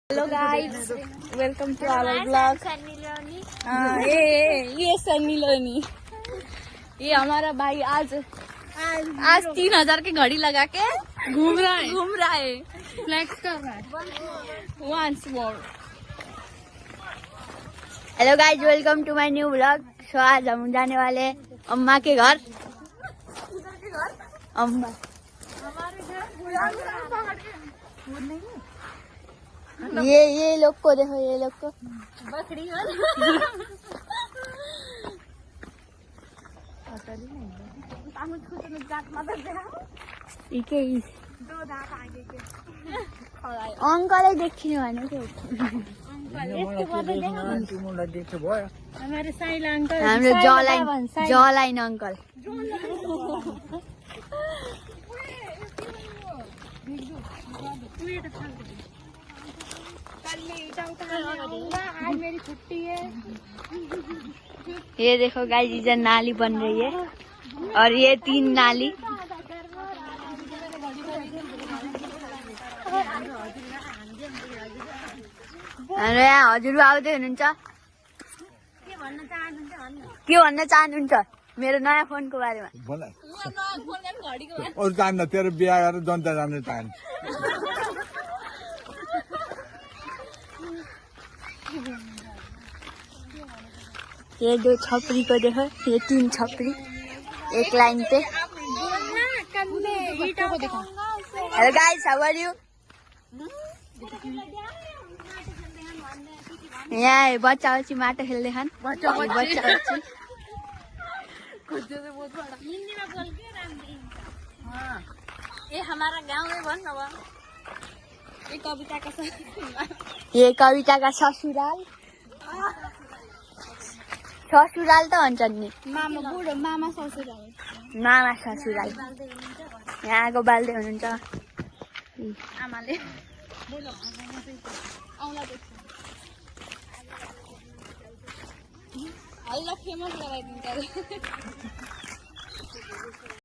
Hello guys, welcome to our blog. ये सन्नी लोनी, ये हमारा भाई आज 3000 की घड़ी लगा के घूम रहा है, फ्लेक्स कर रहा है। Once more. Hello guys, welcome to my new blog. So आज हम जाने वाले अम्मा के घर। अम्मा ये लोग को देखो, ये लोग को बकरी अंकल देखिनु भनेको हाम्रो जलाइन अंकल। आज मेरी छुट्टी है। ये देखो गाइस, इधर नाली बन रही है और ये 3 नाली। हाम्रो यहाँ हजुर आउँदै हुनुहुन्छ। के भन्न चाहनुहुन्छ मेरो नयाँ फोनको बारेमा? और जान्न, तेरो बिहा गरेर जनता जान्न चाहन्छ। ये 2 छपरी को देखो, ये 3 छपरी एक लाइन पे। Hello guys, how are you? यहाँ बच्चा बच्ची माटो खेल्दै छन्। बच्चा बच्ची ये हमारा गांव में बन रहा। ये कविता का ससुराल। ससुराल त भन्छ नि, मामा ससुराल। यहाँको बाल्दै हुनुहुन्छ आमाले। फेमस लगाइदिन्छ।